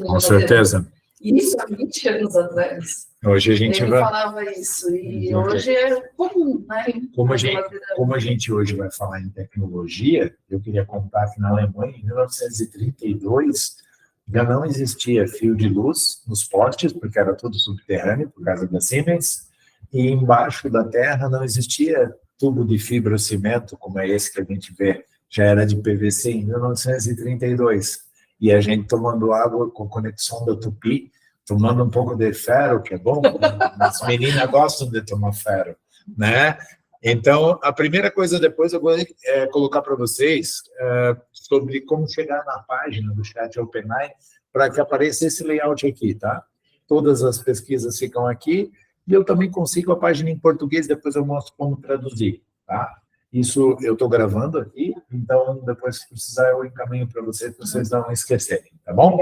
Com certeza. Isso há 20 anos atrás. Hoje a gente Ele vai... falava isso, e hoje é comum, né? Como a gente hoje vai falar em tecnologia, eu queria contar que na Alemanha, em 1932, já não existia fio de luz nos postes, porque era tudo subterrâneo, por causa da Siemens, e embaixo da terra não existia tubo de fibrocimento, como é esse que a gente vê, já era de PVC em 1932. E a gente tomando água com conexão da Tupi, tomando um pouco de ferro, que é bom, as meninas gostam de tomar ferro, né? Então, a primeira coisa depois eu vou colocar para vocês sobre como chegar na página do Chat OpenAI para que apareça esse layout aqui, tá? Todas as pesquisas ficam aqui e eu também consigo a página em português, depois eu mostro como traduzir, tá? Isso eu estou gravando aqui, então depois se precisar eu encaminho para vocês não esquecerem, tá bom?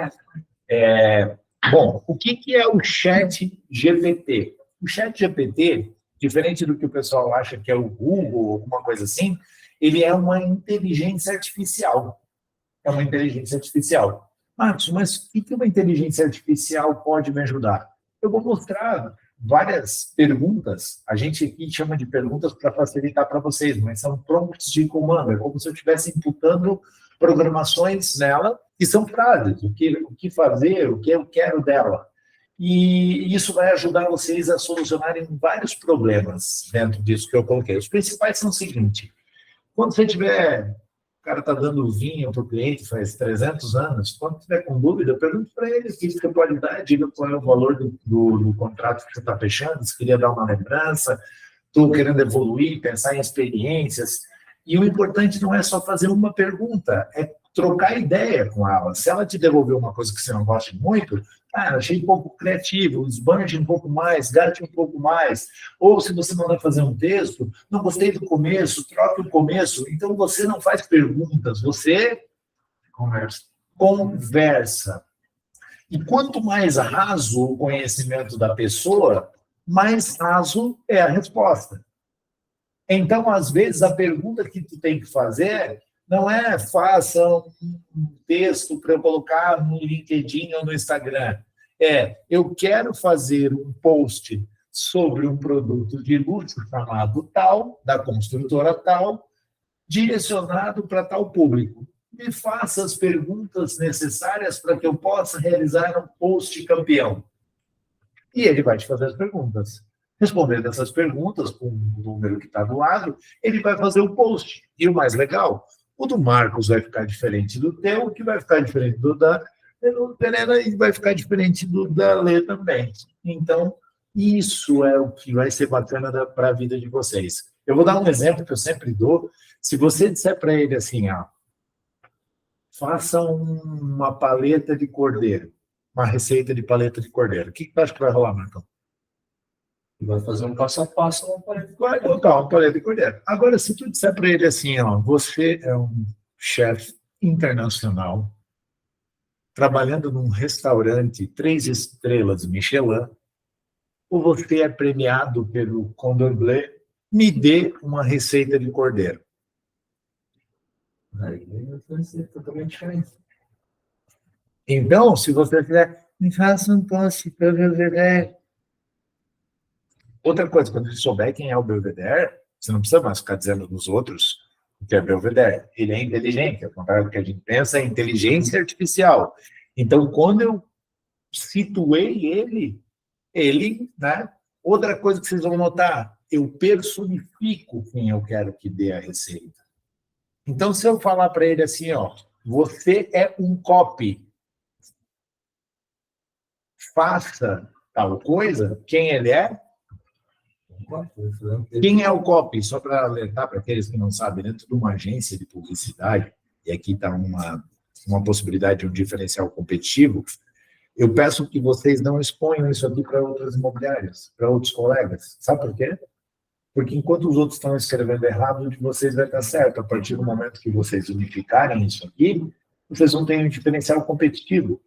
Bom, o que é o Chat GPT? O Chat GPT, diferente do que o pessoal acha que é o Google ou alguma coisa assim, ele é uma inteligência artificial. É uma inteligência artificial. Marcos, mas o que uma inteligência artificial pode me ajudar? Eu vou mostrar várias perguntas, a gente aqui chama de perguntas para facilitar para vocês, mas são prompts de comando, é como se eu estivesse imputando programações nela, que são frases, o que fazer, o que eu quero dela. E isso vai ajudar vocês a solucionarem vários problemas dentro disso que eu coloquei. Os principais são o seguinte: quando você tiver, o cara está dando vinho para o cliente faz 300 anos, quando tiver com dúvida, pergunte para ele o que você pode dar, diga qual é o valor do contrato que você está fechando, se queria dar uma lembrança, estou querendo evoluir, pensar em experiências. E o importante não é só fazer uma pergunta, é trocar ideia com ela. Se ela te devolver uma coisa que você não gosta muito, achei um pouco criativo, esbanje um pouco mais, gaste um pouco mais. Ou se você mandar fazer um texto, não gostei do começo, troque o começo. Então você não faz perguntas, você conversa. E quanto mais raso o conhecimento da pessoa, mais raso é a resposta. Então, às vezes, a pergunta que tu tem que fazer não é faça um texto para eu colocar no LinkedIn ou no Instagram. Eu quero fazer um post sobre um produto de luxo chamado tal, da construtora tal, direcionado para tal público. Me faça as perguntas necessárias para que eu possa realizar um post campeão. E ele vai te fazer as perguntas. Respondendo essas perguntas, com o número que está do lado, ele vai fazer o post. E o mais legal, o do Marcos vai ficar diferente do teu, que vai ficar diferente do da Helena e vai ficar diferente do da Lê também. Então, isso é o que vai ser bacana para a vida de vocês. Eu vou dar um exemplo que eu sempre dou. Se você disser para ele assim, faça uma paleta de cordeiro, uma receita de paleta de cordeiro. O que você acha que vai rolar, Marcão? Vai fazer um passo a passo na paleta. Vai botar uma paleta de cordeiro. Agora, se tu disser para ele assim, você é um chefe internacional, trabalhando num restaurante 3 estrelas Michelin, ou você é premiado pelo Cordon Bleu, me dê uma receita de cordeiro. Aí vai ser totalmente diferente. Então, se você quiser, me faça um post para o Belvedere. Outra coisa, quando ele souber quem é o Belvedere, você não precisa mais ficar dizendo dos outros o que é Belvedere. Ele é inteligente, ao contrário do que a gente pensa, é inteligência artificial. Então, quando eu situei ele, né? Outra coisa que vocês vão notar, eu personifico quem eu quero que dê a receita. Então, se eu falar para ele assim, você é um copy, faça tal coisa, quem ele é? Quem é o copy? Só para alertar para aqueles que não sabem, dentro de uma agência de publicidade, e aqui está uma possibilidade de um diferencial competitivo, eu peço que vocês não exponham isso aqui para outras imobiliárias, para outros colegas. Sabe por quê? Porque enquanto os outros estão escrevendo errado, o de vocês vai estar certo. A partir do momento que vocês unificarem isso aqui, vocês vão ter um diferencial competitivo.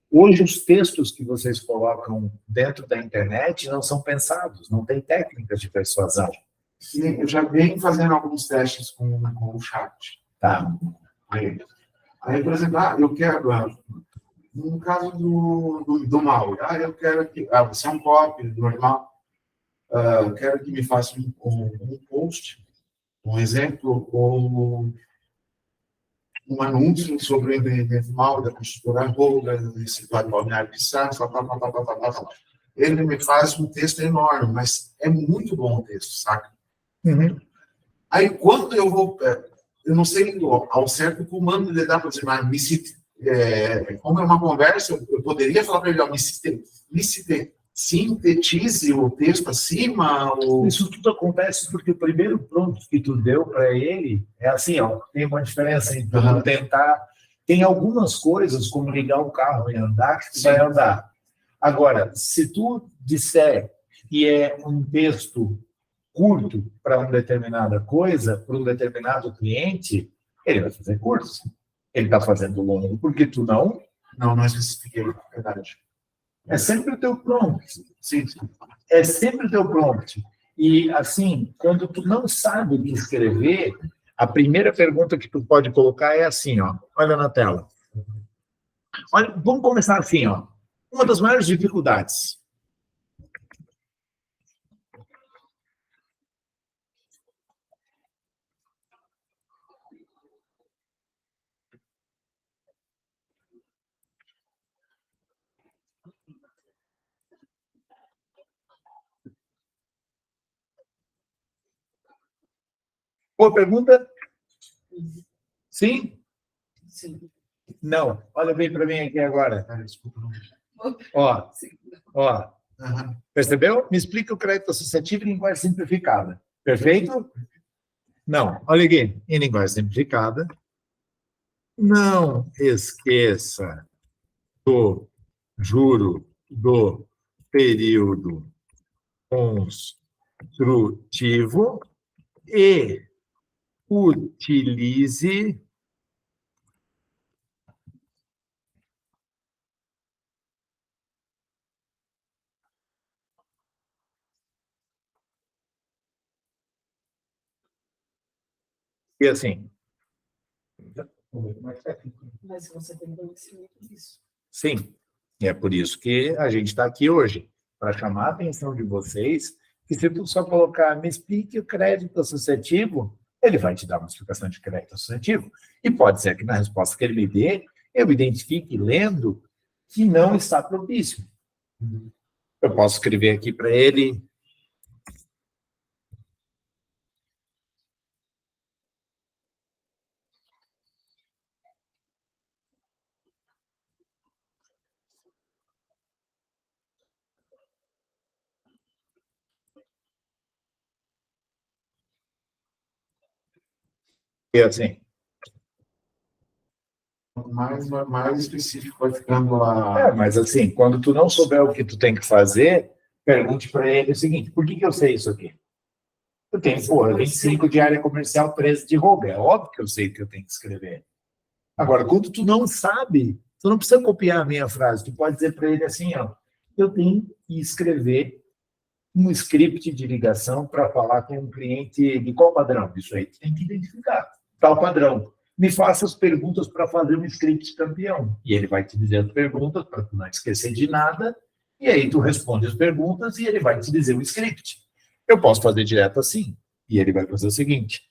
Hoje, os textos que vocês colocam dentro da internet não são pensados, não tem técnicas de persuasão. Sim, eu já venho fazendo alguns testes com o chat. Tá. Aí, por exemplo, eu quero... no caso do mal, eu quero que... você é um copy normal, eu quero que me faça um post, um exemplo, ou um anúncio sobre o empreendimento mal da construtora Roga, esse balneário de Santos, tal. Ele me faz um texto enorme, mas é muito bom o texto, saca? Uhum. Aí, quando eu vou... eu não sei ao certo o comando ele dá para dizer, mas como é uma conversa, eu poderia falar para ele, sintetize o texto acima, ou... Isso tudo acontece porque o primeiro prompt que tu deu para ele é assim, ó, tem uma diferença entre tu tentar... Tem algumas coisas, como ligar o carro e andar, que tu vai andar. Agora, se tu disser que é um texto curto para uma determinada coisa, para um determinado cliente, ele vai fazer curto. Ele está fazendo longo, porque tu não... Não especifiquei, verdade. É sempre o teu prompt. Sim. É sempre o teu prompt. E, assim, quando tu não sabe o que escrever, a primeira pergunta que tu pode colocar é assim, ó. Olha na tela. Olha, vamos começar assim, ó. Uma das maiores dificuldades. Boa pergunta? Sim? Sim. Não. Olha bem para mim aqui agora. Desculpa. Ó, Sim. ó. Percebeu? Me explica o crédito associativo em linguagem simplificada. Perfeito? Não. Olha aqui. Em linguagem simplificada, não esqueça do juro do período construtivo e utilize e assim. Mas você tem conhecimento disso. Sim, e é por isso que a gente está aqui hoje, para chamar a atenção de vocês, que se tu só colocar, me explique o crédito associativo, ele vai te dar uma explicação de crédito associativo. E pode ser que na resposta que ele me dê, eu identifique lendo que não está propício. Eu posso escrever aqui para ele. E assim, Mais específico vai ficando a... mas assim, quando tu não souber o que tu tem que fazer, pergunte para ele o seguinte, por que eu sei isso aqui? Eu tenho, 25 de área comercial, 13 de roubo. É óbvio que eu sei que eu tenho que escrever. Agora, quando tu não sabe, tu não precisa copiar a minha frase. Tu pode dizer para ele assim, ó, eu tenho que escrever um script de ligação para falar com um cliente de qual padrão? Isso aí tu tem que identificar. Tal padrão. Me faça as perguntas para fazer um script campeão. E ele vai te dizer as perguntas para tu não esquecer de nada. E aí tu responde as perguntas e ele vai te dizer o script. Eu posso fazer direto assim. E ele vai fazer o seguinte.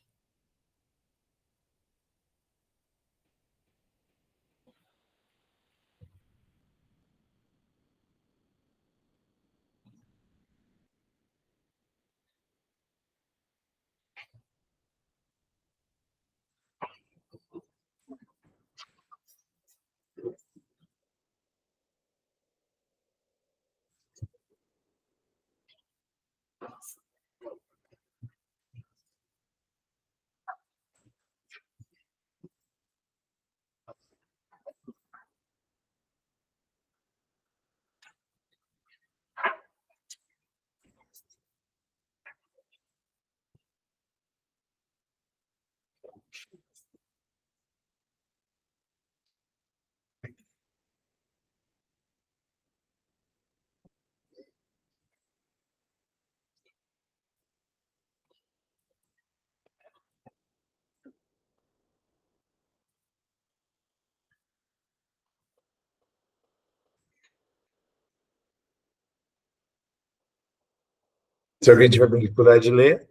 Se alguém tiver dificuldade de ler.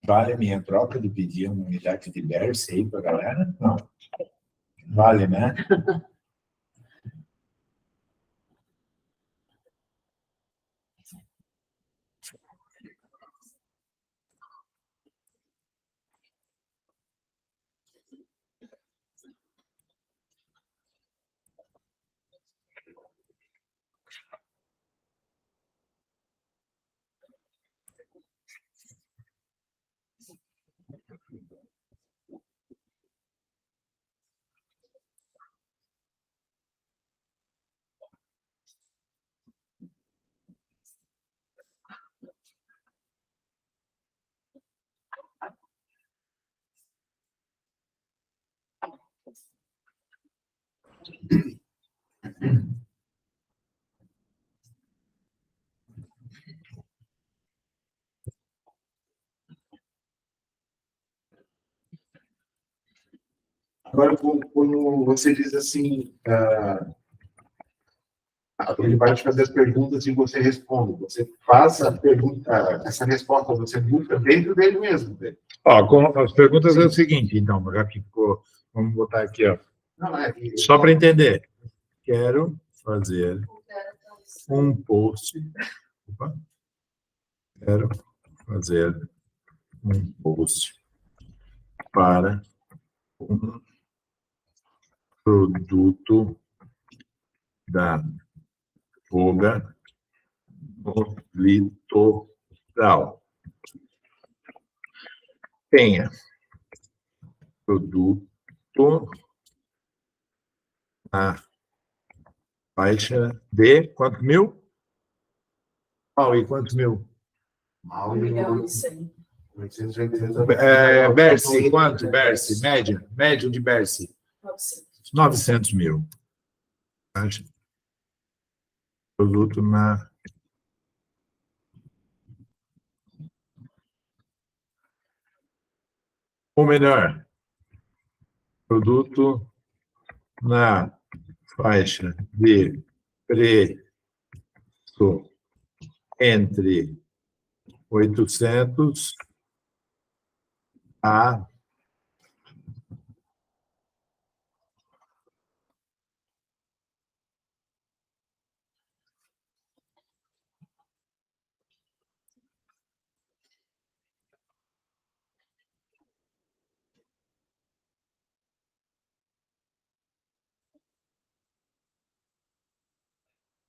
Vale a minha troca de pedir uma unidade de Berce aí para a galera? Não. Vale, né? Agora, quando você diz assim, ele vai te fazer as perguntas e você responde. Você faz a pergunta, essa resposta, você busca dentro dele mesmo. Ó, as perguntas é o seguinte, então, já que ficou, vamos botar aqui, ó. Não, Só para entender. Quero fazer um post. Opa. Quero fazer um post para um produto da Voga no litoral. Tenha produto na faixa de quantos mil? E quantos mil? 1.100.000. 880. Berce, quanto? Berce, média, médio de Berce. 900 mil. Faixa. Produto na... Ou melhor, produto na faixa de preço entre 800 a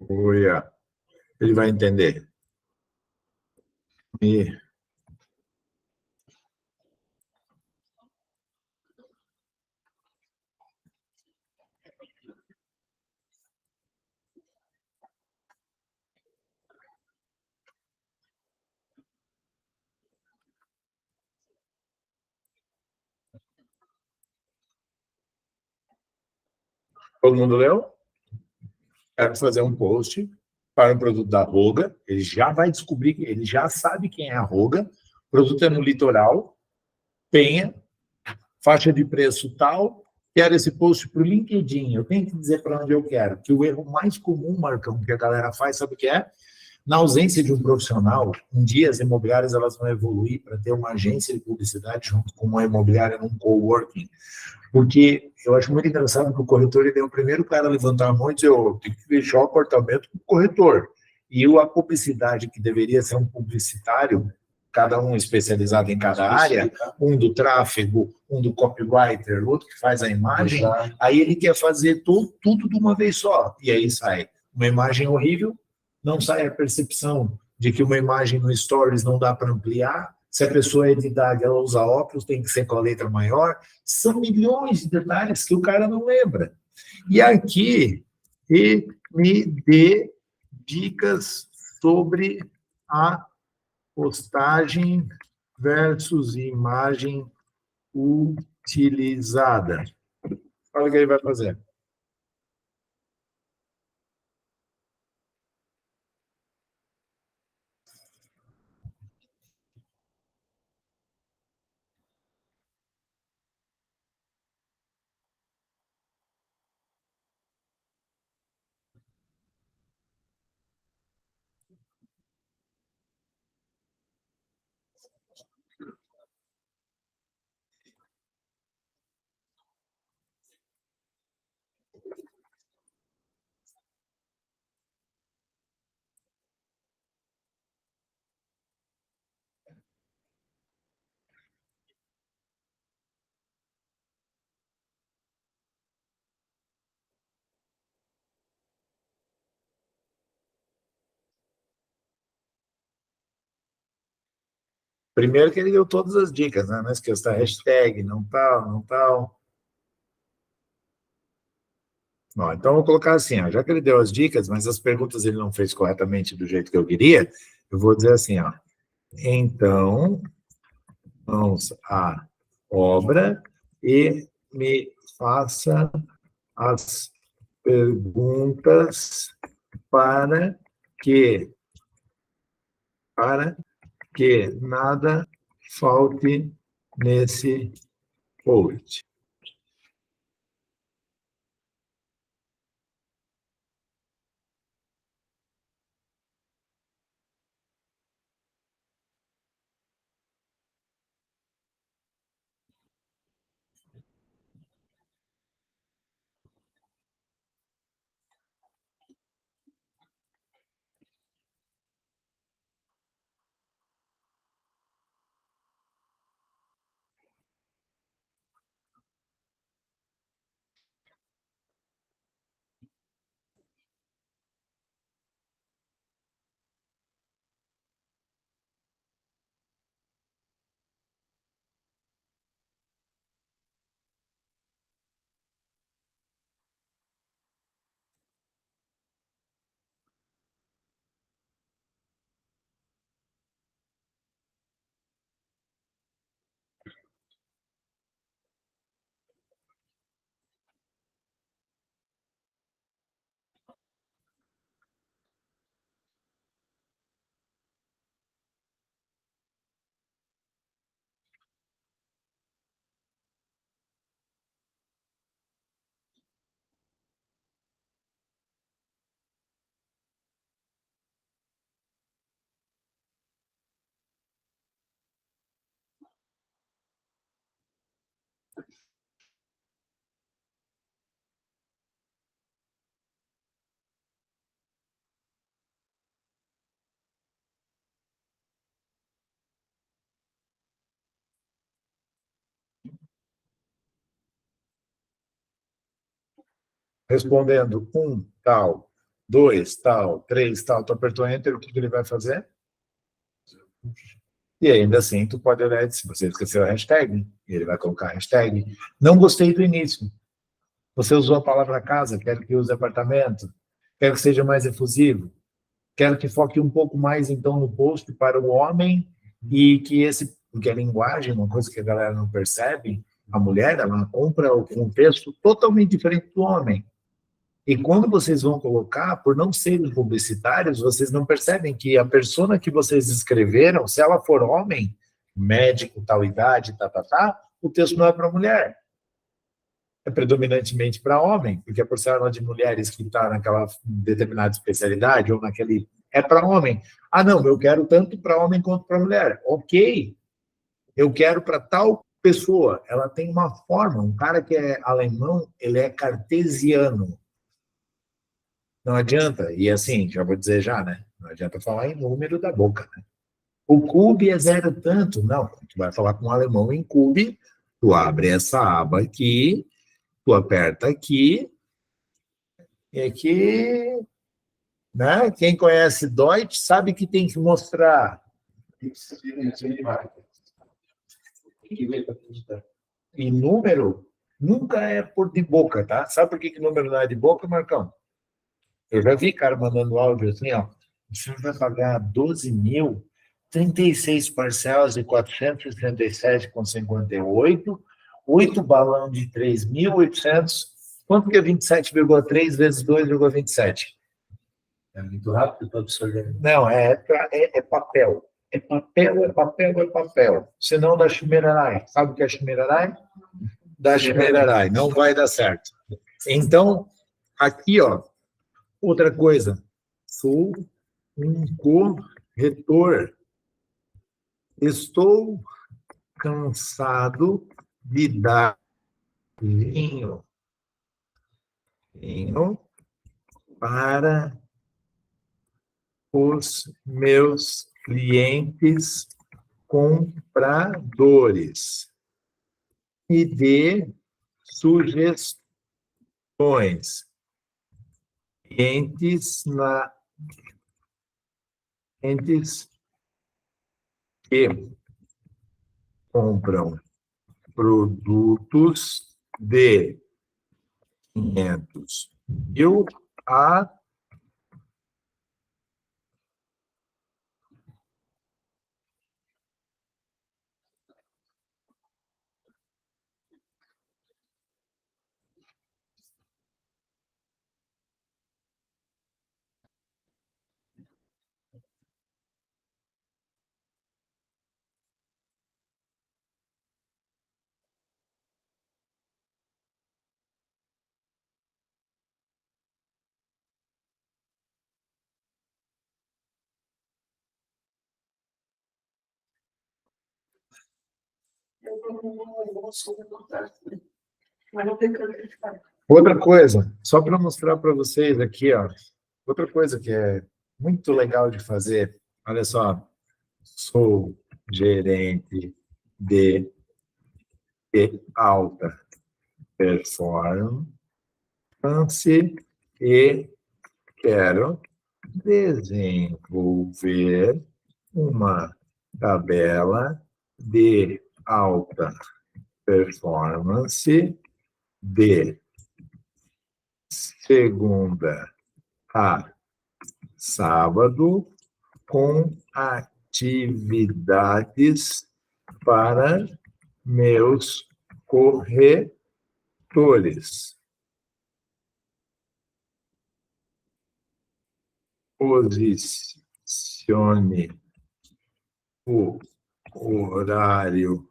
Olha, ele vai entender. E todo mundo leu? Quero fazer um post para um produto da Voga. Ele já vai descobrir, ele já sabe quem é a Voga. O produto é no litoral, Penha, faixa de preço tal. Quero esse post para o LinkedIn. Eu tenho que dizer para onde eu quero. Que o erro mais comum, Marcão, que a galera faz, sabe o que é? Na ausência de um profissional, um dia as imobiliárias elas vão evoluir para ter uma agência de publicidade junto com uma imobiliária num coworking. Porque eu acho muito engraçado que o corretor ele é o primeiro cara a levantar a mão e dizer, eu tenho que fechar o apartamento com o corretor. E a publicidade, que deveria ser um publicitário, cada um especializado em cada área, um do tráfego, um do copywriter, outro que faz a imagem, aí ele quer fazer tudo de uma vez só. E aí sai uma imagem horrível, não sai a percepção de que uma imagem no Stories não dá para ampliar. Se a pessoa é de idade, ela usa óculos, tem que ser com a letra maior. São milhões de detalhes que o cara não lembra. E aqui, me dê dicas sobre a postagem versus imagem utilizada. Olha o que ele vai fazer. Primeiro que ele deu todas as dicas, né? Não esqueça da hashtag, não tal, não tal. Ó, então, eu vou colocar assim, ó, já que ele deu as dicas, mas as perguntas ele não fez corretamente do jeito que eu queria, eu vou dizer assim, ó. Então, vamos à obra e me faça as perguntas para que, para que nada falte nesse post. Respondendo tal, 2, tal, 3, tal, tu apertou Enter, o que ele vai fazer? E ainda assim, tu pode olhar se você esqueceu a hashtag, ele vai colocar a hashtag. Não gostei do início. Você usou a palavra casa, quero que use apartamento, quero que seja mais efusivo, quero que foque um pouco mais, então, no post para o homem e porque a linguagem, uma coisa que a galera não percebe, a mulher, ela compra o contexto totalmente diferente do homem. E quando vocês vão colocar, por não serem publicitários, vocês não percebem que a persona que vocês escreveram, se ela for homem, médico, tal idade, o texto não é para mulher. É predominantemente para homem, porque a porcentagem de mulheres que está naquela determinada especialidade ou naquele... É para homem. Ah, não, eu quero tanto para homem quanto para mulher. Ok, eu quero para tal pessoa. Ela tem uma forma, um cara que é alemão, ele é cartesiano. Não adianta, e assim, já vou dizer já, né? Não adianta falar em número da boca, né? O cube é zero tanto. Não, tu vai falar com um alemão em cube, tu abre essa aba aqui, tu aperta aqui, e aqui, né? Quem conhece Deutsch sabe que tem que mostrar e número nunca é por de boca, tá? Sabe por que número não é de boca, Marcão? Eu já vi cara mandando áudio assim, ó. O senhor vai pagar 12 mil, 36 parcelas de 467,58, 8 balão de 3.800. Quanto que é 27,3 vezes 2,27? É muito rápido para absorver. Não, é papel. É papel, é papel, é papel. Senão dá Schmiererai. Sabe o que é Schmiererai? Dá Schmiererai. Não vai dar certo. Então, aqui, ó, outra coisa. Sou um corretor. Estou cansado de dar vinho para os meus clientes compradores e dê sugestões. Clientes que compram produtos de 500 mil a Mas não tem que acreditar. outra coisa, só para mostrar para vocês aqui, ó, outra coisa que é muito legal de fazer, olha só, sou gerente de alta performance e quero desenvolver uma tabela de alta performance de segunda a sábado com atividades para meus corretores. Posicione o horário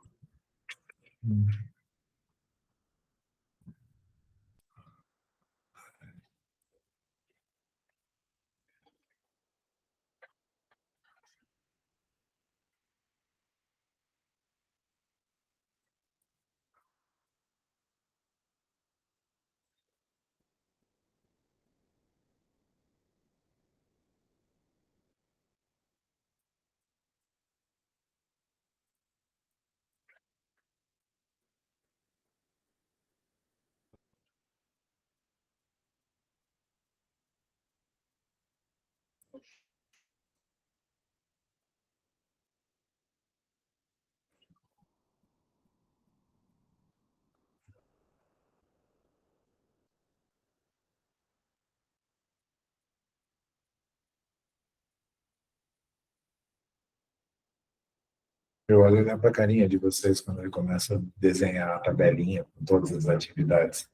eu olho para a carinha de vocês quando ele começa a desenhar a tabelinha com todas as atividades.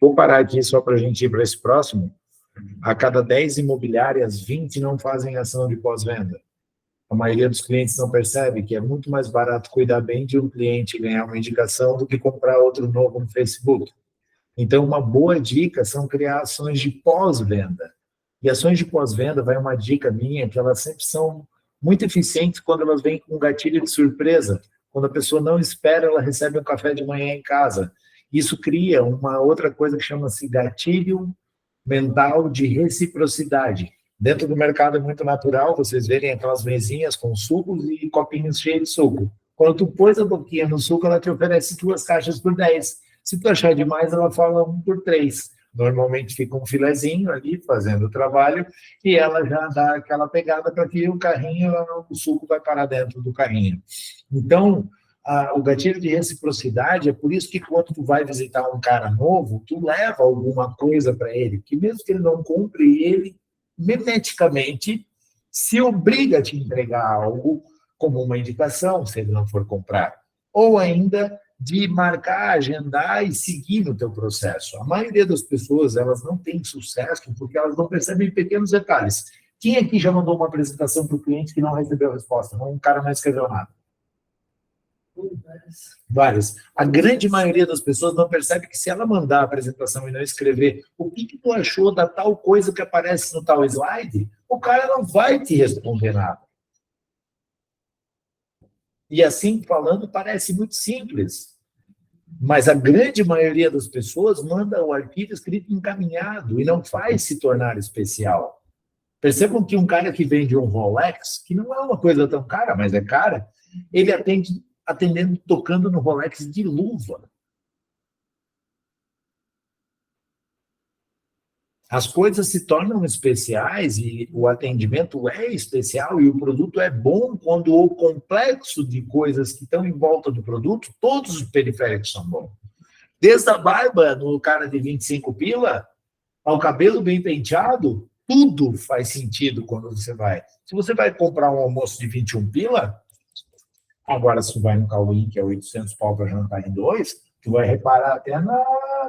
Vou parar aqui só para a gente ir para esse próximo. A cada 10 imobiliárias, 20 não fazem ação de pós-venda. A maioria dos clientes não percebe que é muito mais barato cuidar bem de um cliente e ganhar uma indicação do que comprar outro novo no Facebook. Então, uma boa dica são criar ações de pós-venda. E ações de pós-venda, vai uma dica minha, que elas sempre são muito eficientes quando elas vêm com um gatilho de surpresa. Quando a pessoa não espera, ela recebe um café de manhã em casa. Isso cria uma outra coisa que chama-se gatilho mental de reciprocidade. Dentro do mercado é muito natural vocês verem aquelas mesinhas com sucos e copinhos cheios de suco. Quando tu pôs a boquinha no suco, ela te oferece 2 caixas por 10. Se tu achar demais, ela fala 1 por 3. Normalmente fica um filezinho ali fazendo o trabalho e ela já dá aquela pegada para que o carrinho, o suco vai parar dentro do carrinho. Então, o gatilho de reciprocidade é por isso que quando tu vai visitar um cara novo, tu leva alguma coisa para ele, que mesmo que ele não compre, ele memeticamente se obriga a te entregar algo como uma indicação, se ele não for comprar, ou ainda de marcar, agendar e seguir no teu processo. A maioria das pessoas, elas não têm sucesso porque elas não percebem pequenos detalhes. Quem aqui já mandou uma apresentação para o cliente que não recebeu resposta? Um cara não escreveu nada. Várias. A grande maioria das pessoas não percebe que se ela mandar a apresentação e não escrever o que tu achou da tal coisa que aparece no tal slide, o cara não vai te responder nada. E assim falando, parece muito simples. Mas a grande maioria das pessoas manda o arquivo escrito encaminhado e não faz se tornar especial. Percebam que um cara que vende um Rolex, que não é uma coisa tão cara, mas é cara, ele atendendo, tocando no Rolex de luva. As coisas se tornam especiais e o atendimento é especial e o produto é bom quando o complexo de coisas que estão em volta do produto, todos os periféricos são bons. Desde a barba no cara de 25 pila, ao cabelo bem penteado, tudo faz sentido quando você vai. Se você vai comprar um almoço de 21 pila, agora se tu vai no Cauim, que é 800 pau para jantar em dois, tu vai reparar até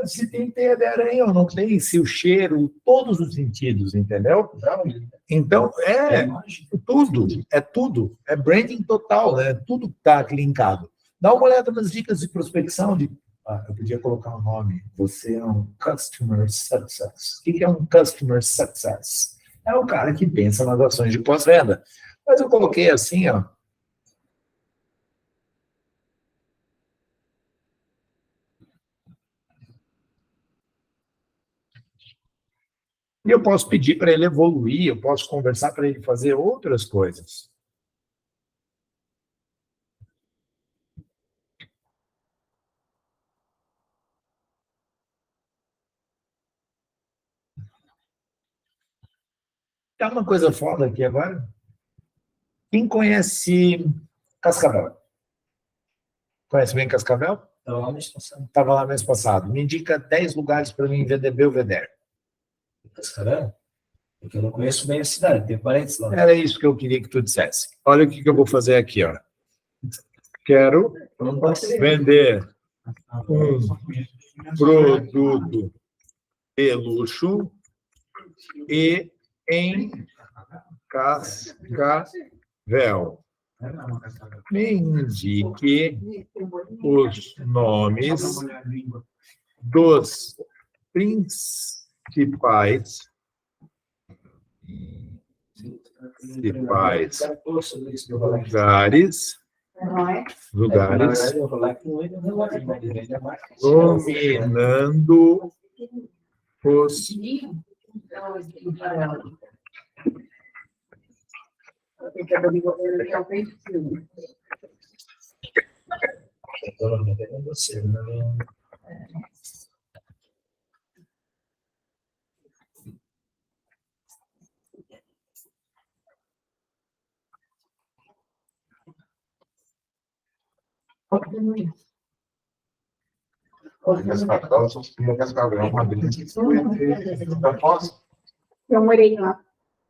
se tem teia de aranha ou não tem, se o cheiro, todos os sentidos, entendeu? Então, tudo, é branding total, né? Tudo está linkado. Dá uma olhada nas dicas de prospecção eu podia colocar um nome. Você é um Customer Success. O que é um Customer Success? É o cara que pensa nas ações de pós-venda. Mas eu coloquei assim, ó. E eu posso pedir para ele evoluir, eu posso conversar para ele fazer outras coisas. Tá uma coisa foda aqui agora. Quem conhece Cascavel? Conhece bem Cascavel? Estava lá mês passado. Me indica 10 lugares para mim vender Belvedere. Cascavel? Porque eu não conheço bem a cidade, tem parentes lá. Era isso que eu queria que tu dissesse. Olha o que eu vou fazer aqui, ó. Quero vender um produto de luxo e em Cascavel. Me indique os nomes dos principais lugares dominando os Eu morei lá.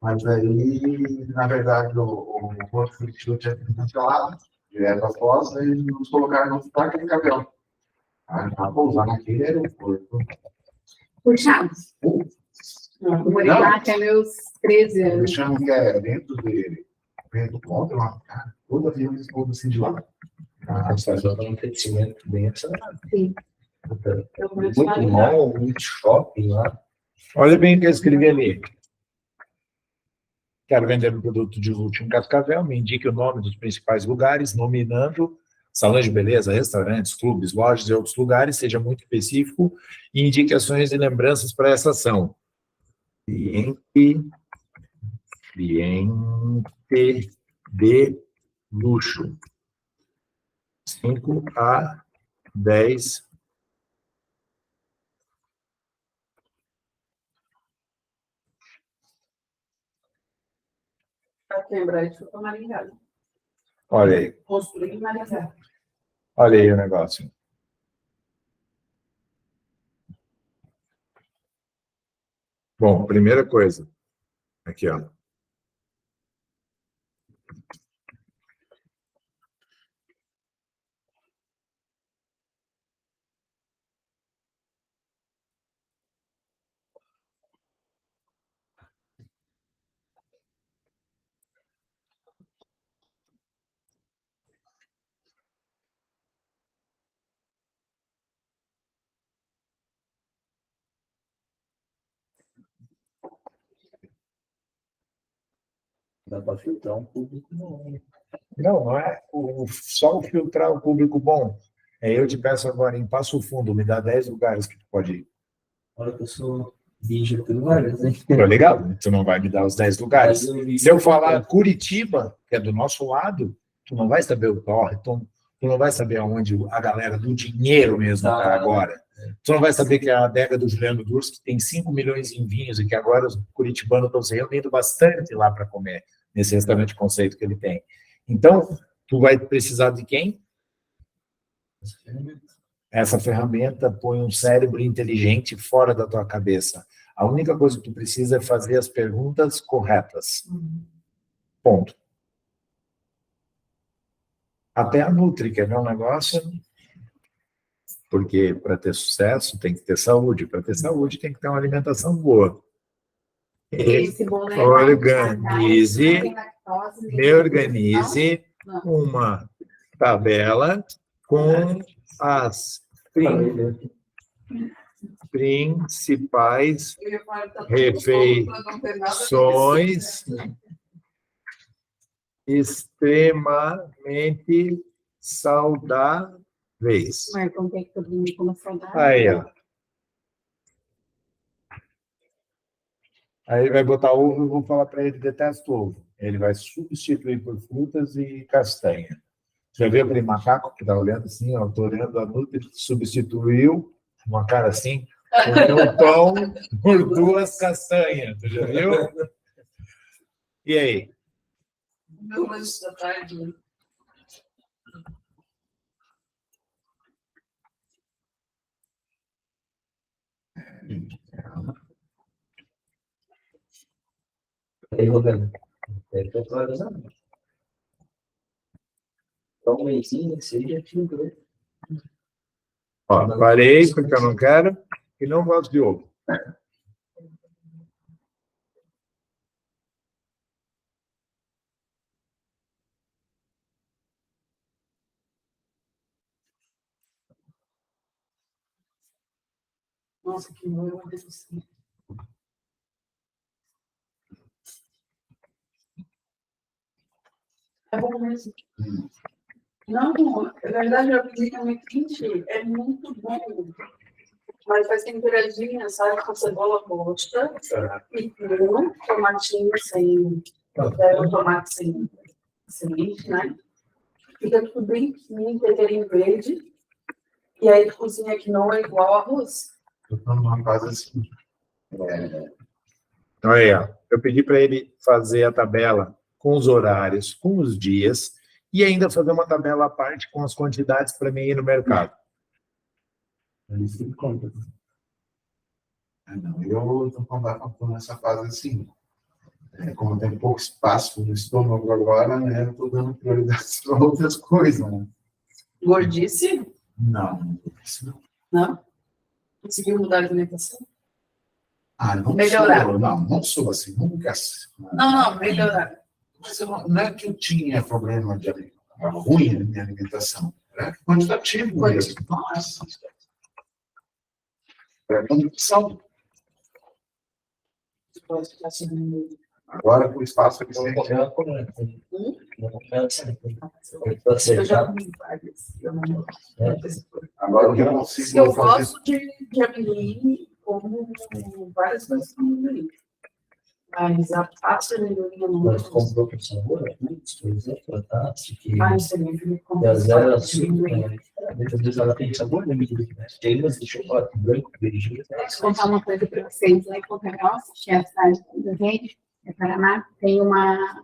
Mas aí, na verdade, o Porto Curitiba tinha sido cancelado, direto após, e nos colocaram no Parque de Cabelo. A pousar naquele aeroporto. Por Chaves. Eu morei lá até meus 13 Eles anos. chamam que é dentro do ponto, lá, cara. Todo avião eles vão assim de lá. Faz um crescimento bem acelerado. Sim. Muito mall, muito shopping lá. Olha bem o que eu escrevi ali. Quero vender um produto de luxo em Cascavel, me indique o nome dos principais lugares, nominando salões de beleza, restaurantes, clubes, lojas e outros lugares, seja muito específico, e indique ações e lembranças para essa ação. Cliente de luxo. 5 a 10 Para quebrar isso, eu Maringá. Olha aí. Construir Maringá. Olha aí o negócio. Bom, primeira coisa. Aqui, ó. Dá para filtrar um público bom. Não é só o filtrar o público bom. Eu te peço agora, em Passo Fundo, me dá 10 lugares que tu pode ir. Olha que eu sou ninja por vários, hein? Tô ligado? Tu não vai me dar os 10 lugares. Se eu falar Curitiba, que é do nosso lado, tu não vai saber o Torreton, tu não vai saber aonde a galera do dinheiro mesmo está agora. Tu não vai saber que é a adega do Juliano Durs, que tem 5 milhões em vinhos e que agora os curitibanos estão se reunindo bastante lá para comer, nesse restaurante conceito que ele tem. Então, tu vai precisar de quem? Essa ferramenta põe um cérebro inteligente fora da tua cabeça. A única coisa que tu precisa é fazer as perguntas corretas. Ponto. Até a Nutri, quer ver um negócio? Porque para ter sucesso tem que ter saúde. Para ter saúde tem que ter uma alimentação boa. Esse bolo é Organize, tem lactose, me organize uma tabela com as principais refeições extremamente saudáveis. Marcão tem que todo mundo coma saudável. Aí, ó. Aí ele vai botar ovo, eu vou falar para ele, detesto ovo. Ele vai substituir por frutas e castanha. Já viu aquele macaco que está olhando assim, ó, tô olhando a Nutri, substituiu, uma cara assim, comeu um pão por 2 castanhas, tu já viu? E aí? Não, mas da tarde. Aí, Rodando. Deve ter atualizado. Só um mêsinho, esse já tinha. Ó, parei porque eu não quero e não gosto de ovo. Nossa, que bom, uma delícia. É bom mesmo. Não, na verdade, eu aprendi que a minha quente é muito bom. Mas faz temperadinha, sabe? Com cebola roxa, pepino, tomatinho sem. Tomate sem semente, né? Fica tudo bem pequenininho, temperinho verde. E aí tu cozinha quinoa igual arroz. Eu tô numa fase assim. Então, aí, ó, eu pedi para ele fazer a tabela com os horários, com os dias, e ainda fazer uma tabela à parte com as quantidades para mim ir no mercado. Ele se conta. Não, eu estou nessa fase assim. Como tem pouco espaço no estômago agora, né? Eu estou dando prioridade para outras coisas. Né? Gordice? Não. Não? Conseguiu mudar de alimentação? Não Melhorar. Não sou assim, nunca. Não, melhorar. Mas não é que eu tinha problema ruim na minha alimentação. Era quantitativo mesmo. Nossa. Era condição. Agora, com o espaço que você tem. Eu já comi várias. Agora eu já consigo. Eu gosto de amendoim, como várias coisas com amendoim. Mas a pasta de amendoim eu não Mas gosto. comprou por sabor, por exemplo, tá? Isso também, eu E a compro zero pasta de açúcar, amendoim. muitas vezes ela tem sabor de amendoim, né? Tem umas de chocolate branco, beijinho. Deixa eu contar uma coisa para vocês. Lá em Ponta Grossa, que é a cidade da gente, é Paraná, tem uma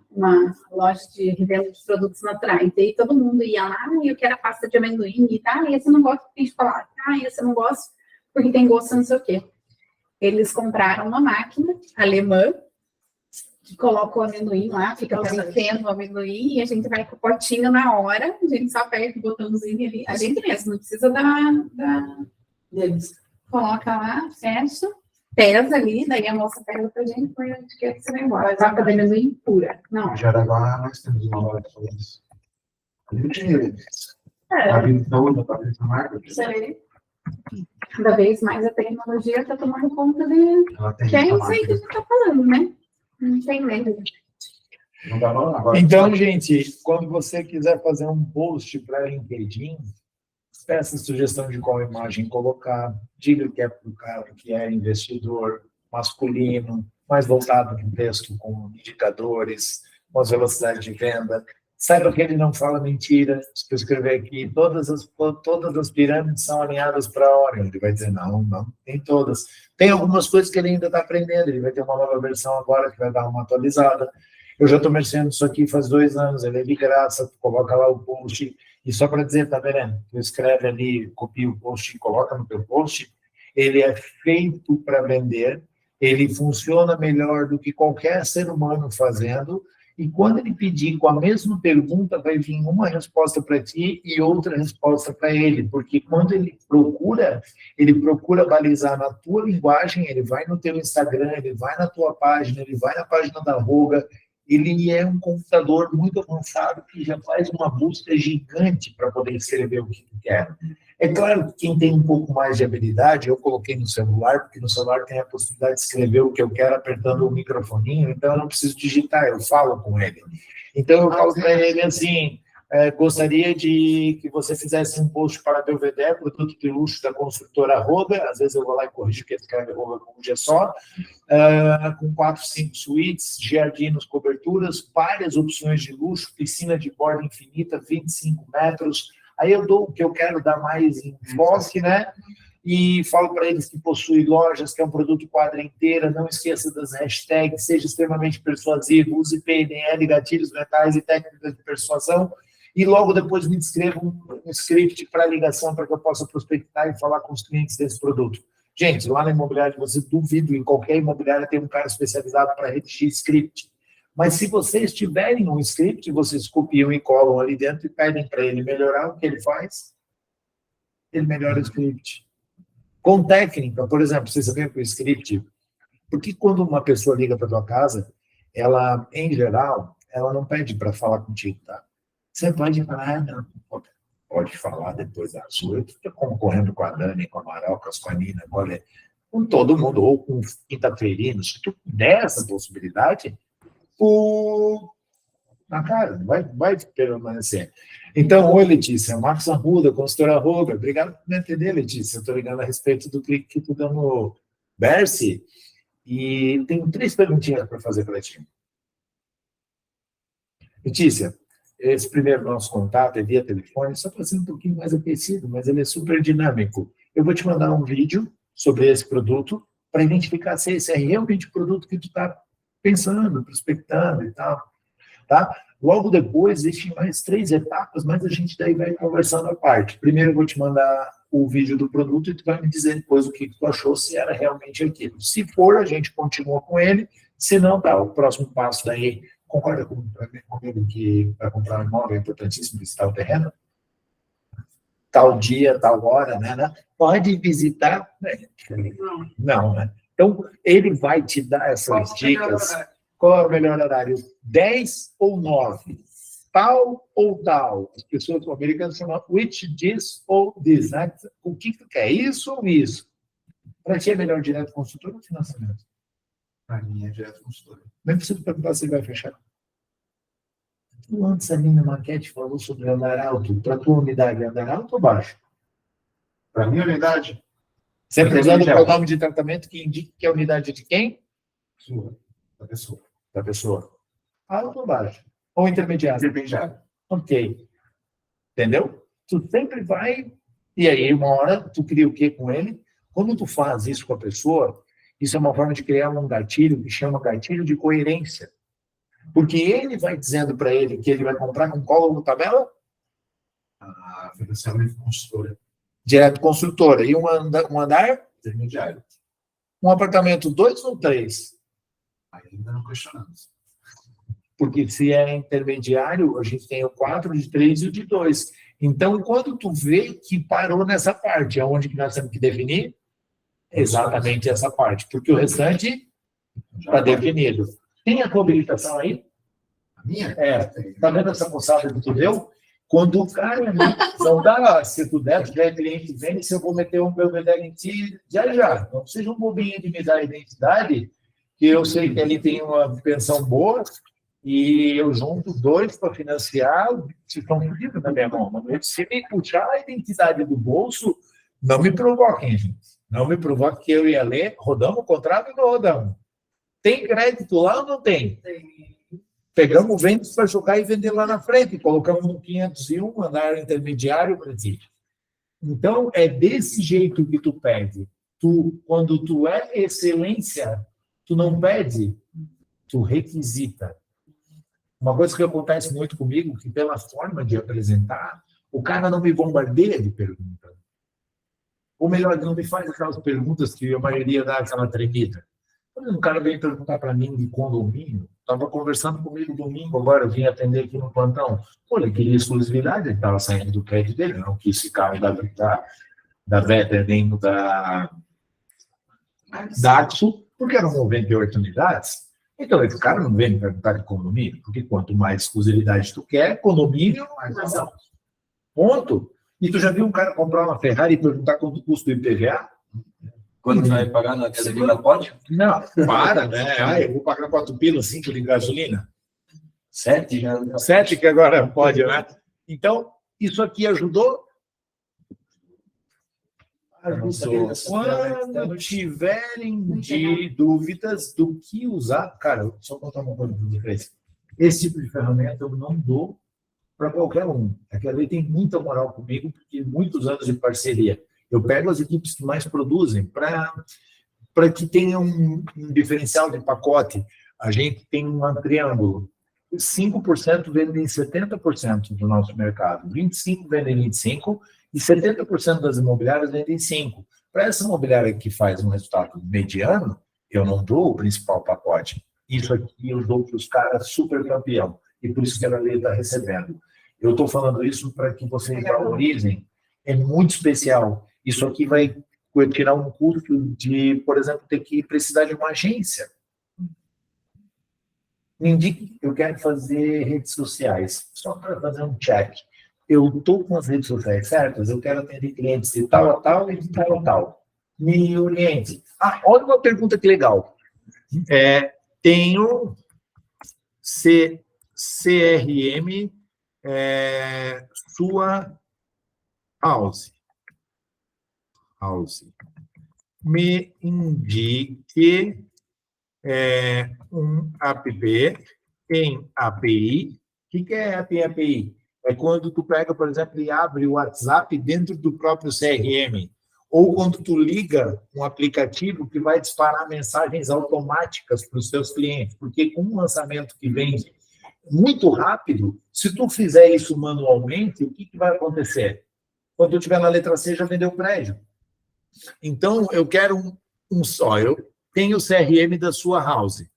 loja de revenda de produtos naturais. E aí todo mundo ia lá, eu quero a pasta de amendoim, e esse eu não gosto porque tem chocolate, esse eu não gosto porque tem gosto não sei o quê. Eles compraram uma máquina alemã que coloca o amendoim lá, fica preenchendo o amendoim, e a gente vai com o potinho na hora, a gente só aperta o botãozinho ali, a gente mesmo, não precisa deles. Coloca lá, fecha, pesa ali, daí a moça pega pra gente, põe a etiqueta e você vai embora. Toca de amendoim pura. Não. Em Jaraguá, nós temos uma loja de coisas. A vida toda, para essa marca. Cada vez mais a tecnologia está tomando conta de. Ela tem Que é uma isso aí que a marca. gente está falando, né? Não tem medo. Não dá não, agora. Então, gente, quando você quiser fazer um post para LinkedIn, peça sugestão de qual imagem colocar, diga que é para o cara que é investidor masculino, mais voltado para o texto com indicadores, com as velocidades de venda. Saiba que ele não fala mentira. Se eu escrever aqui, todas as pirâmides são alinhadas para a hora. Ele vai dizer, não, tem todas. Tem algumas coisas que ele ainda está aprendendo. Ele vai ter uma nova versão agora que vai dar uma atualizada. Eu já estou mexendo isso aqui faz 2 anos. Ele é de graça, coloca lá o post. E só para dizer, tá vendo? Tu escreve ali, copia o post e coloca no teu post. Ele é feito para vender. Ele funciona melhor do que qualquer ser humano fazendo. E quando ele pedir com a mesma pergunta, vai vir uma resposta para ti e outra resposta para ele. Porque quando ele procura balizar na tua linguagem, ele vai no teu Instagram, ele vai na tua página, ele vai na página da Roga. Ele é um computador muito avançado que já faz uma busca gigante para poder escrever o que tu quer. É claro que quem tem um pouco mais de habilidade, eu coloquei no celular, porque no celular tem a possibilidade de escrever o que eu quero apertando o microfoninho, então eu não preciso digitar, eu falo com ele. Então eu falo para ele assim, gostaria de que você fizesse um post para a Belvedere, produto de luxo da construtora Roga, às vezes eu vou lá e corrijo que escreve Roga com um G só, com 4, 5 suítes, jardinos, coberturas, várias opções de luxo, piscina de borda infinita, 25 metros. Aí eu dou o que eu quero dar mais enfoque, né? E falo para eles que possui lojas, que é um produto quadra inteira, não esqueça das hashtags, seja extremamente persuasivo, use PNL, gatilhos mentais e técnicas de persuasão, e logo depois me escreva um script para ligação para que eu possa prospectar e falar com os clientes desse produto. Gente, lá na imobiliária, você duvido, em qualquer imobiliária tem um cara especializado para redigir script. Mas se vocês tiverem um script, vocês copiam e colam ali dentro e pedem para ele melhorar o que ele faz, ele melhora o script. Com técnica, por exemplo, vocês sabem que o script, porque quando uma pessoa liga para tua casa, ela, em geral, ela não pede para falar contigo, tá? Você pode falar, não, pode falar depois da sua. Eu estou concorrendo com a Dani, com a Marocas, com a Nina, com todo mundo, ou com quinta-feirino. Se tu der essa possibilidade, na cara, vai permanecer. Então, oi, Letícia, Marcos Arruda, consultora Arruda, obrigado por me entender, Letícia. Eu estou ligando a respeito do clique que tu deu no Berce, e tenho 3 perguntinhas para fazer para ti. Letícia, esse primeiro nosso contato é via telefone, só para ser um pouquinho mais aquecido, mas ele é super dinâmico. Eu vou te mandar um vídeo sobre esse produto para identificar se esse é realmente o produto que tu está pensando, prospectando e tal, tá? Logo depois, existem mais 3 etapas, mas a gente daí vai conversando à parte. Primeiro eu vou te mandar o vídeo do produto e tu vai me dizer depois o que tu achou, se era realmente aquilo. Se for, a gente continua com ele, se não, tá, o próximo passo daí, concorda comigo que para comprar um imóvel é importantíssimo visitar o terreno? Tal dia, tal hora, né? Pode visitar? Não, né? Então, ele vai te dar essas dicas. Qual é o melhor horário? 10 ou 9? Tal ou tal? As pessoas americanas chamam which, this ou this, né? O que tu quer? Isso ou isso? Para ti é melhor direto consultor ou financiamento? Para mim é direto consultor. Nem precisa perguntar se ele vai fechar. Tu antes ali na maquete falou sobre andar alto. Para tua unidade, andar alto ou baixo? Para minha unidade? Sempre usando o pronome de tratamento que indica que é a unidade de quem? Sua. Da pessoa. Da pessoa. Alto ou baixo? Ou intermediário? Intermediário. Ok. Entendeu? Tu sempre vai... E aí, uma hora, tu cria o quê com ele? Quando tu faz isso com a pessoa, isso é uma forma de criar um gatilho que chama gatilho de coerência. Porque ele vai dizendo para ele que ele vai comprar com qual tabela? A financiamento consultora. Direto construtora. E um andar? Intermediário. Um apartamento 2 ou 3? Ainda não questionamos. Porque se é intermediário, a gente tem o 4, de 3 e o de 2. Então, quando tu vê que parou nessa parte, aonde que nós temos que definir? Exatamente essa parte. Porque o restante está definido. Tem a tua habilitação aí? A minha? Tá vendo essa moçada que tu deu? Quando o cara não dá, se tu tiver cliente vende, se eu vou meter um Belvedere em ti, já. Não seja um bobinho de me dar a identidade, que eu sei que ali tem uma pensão boa, e eu junto 2 para financiar, vocês estão fodidos na minha mão. Se me puxar a identidade do bolso, não me provoquem, gente. Não me provoquem que eu e a Lê rodamos o contrato e não rodamos. Tem crédito lá ou não tem? Pegamos vendas para jogar e vender lá na frente. Colocamos no 501, andar intermediário para ti. Então, é desse jeito que tu pede. Quando tu é excelência, tu não pede, tu requisita. Uma coisa que acontece muito comigo, que pela forma de apresentar, o cara não me bombardeia de perguntas. Ou melhor, não me faz aquelas perguntas que a maioria dá aquela tremida. Quando um cara veio perguntar para mim de condomínio, estava conversando comigo domingo, agora eu vim atender aqui no plantão. Pô, ele queria exclusividade, ele estava saindo do prédio dele, não quis ficar da Vetter dentro da Axo, porque eram 98 unidades. Então, esse cara não vem me perguntar de condomínio, porque quanto mais exclusividade tu quer, condomínio, mais razão. Ponto. E tu já viu um cara comprar uma Ferrari e perguntar quanto custa o IPVA? Quando vai pagar na gasolina, pode? Não, para, né? Eu vou pagar 4 pilas, 5 de gasolina. 7 já. 7 que agora pode, né? Então, isso aqui ajudou? Ajudou. Quando tiverem de dúvidas do que usar, cara, só contar uma coisa para vocês. Esse tipo de ferramenta eu não dou para qualquer um. Aquela lei tem muita moral comigo, porque muitos anos de parceria. Eu pego as equipes que mais produzem para que tenha um diferencial de pacote. A gente tem um triângulo. 5% vendem 70% do nosso mercado, 25% vendem 25% e 70% das imobiliárias vendem 5%. Para essa imobiliária que faz um resultado mediano, eu não dou o principal pacote. Isso aqui eu dou para os caras super campeão. E por isso que a lei está recebendo. Eu estou falando isso para que vocês valorizem. É muito especial. Isso aqui vai tirar um custo de, por exemplo, ter que precisar de uma agência. Me indique, eu quero fazer redes sociais, só para fazer um check. Eu estou com as redes sociais certas, eu quero atender clientes de tal a tal e de tal a tal. Me oriente. Olha uma pergunta que legal. Tenho CRM, sua house. Me indique um app em API. O que é app em API? É quando tu pega, por exemplo, e abre o WhatsApp dentro do próprio CRM. Ou quando tu liga um aplicativo que vai disparar mensagens automáticas para os seus clientes. Porque com um lançamento que vem muito rápido, se tu fizer isso manualmente, o que vai acontecer? Quando tu estiver na letra C, já vendeu o prédio. Então, eu quero um só. Eu tenho o CRM da sua house.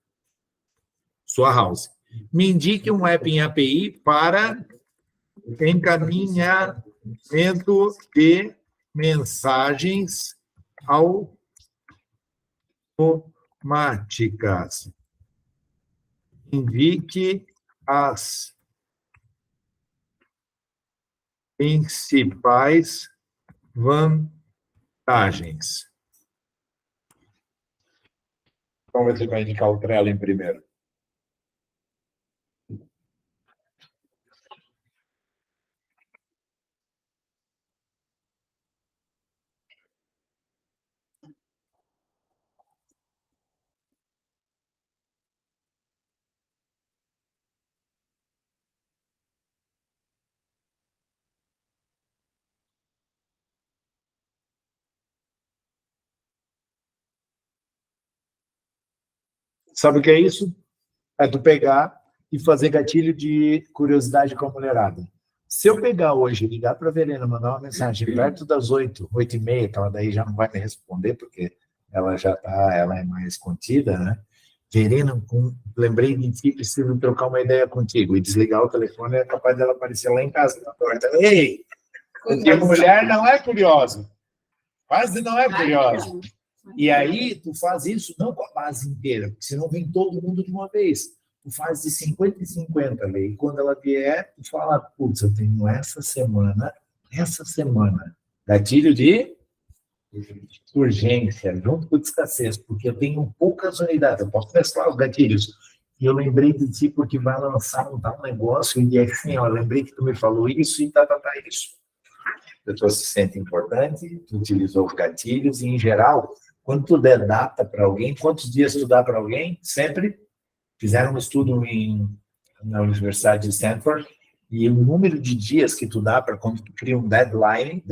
Me indique um app em API para encaminhamento de mensagens automáticas. Indique as principais vantagens. Vamos ver se vai indicar o Trello primeiro. Sabe o que é isso? É tu pegar e fazer gatilho de curiosidade com a mulherada. Se eu pegar hoje e ligar para a Verena, mandar uma mensagem perto das 8h30, que ela daí já não vai me responder, porque ela é mais contida, né? Verena, lembrei de ti, preciso trocar uma ideia contigo. E desligar o telefone é capaz dela aparecer lá em casa na porta. Ei! Porque mulher não é curiosa. Quase não é curiosa. E aí, tu faz isso não com a base inteira, porque senão vem todo mundo de uma vez. Tu faz de 50 e 50 ali. E quando ela vier, tu fala, putz, eu tenho essa semana, gatilho de urgência, junto com o de escassez, porque eu tenho poucas unidades. Eu posso mesclar os gatilhos. e eu lembrei de ti porque vai lançar um tal negócio, e é assim, ó, lembrei que tu me falou isso e tá isso. A pessoa se sente importante, tu utilizou os gatilhos, e em geral, quando tu der data para alguém, quantos dias tu dá para alguém, sempre fizeram um estudo na Universidade de Stanford, e o número de dias que tu dá para quando tu cria um deadline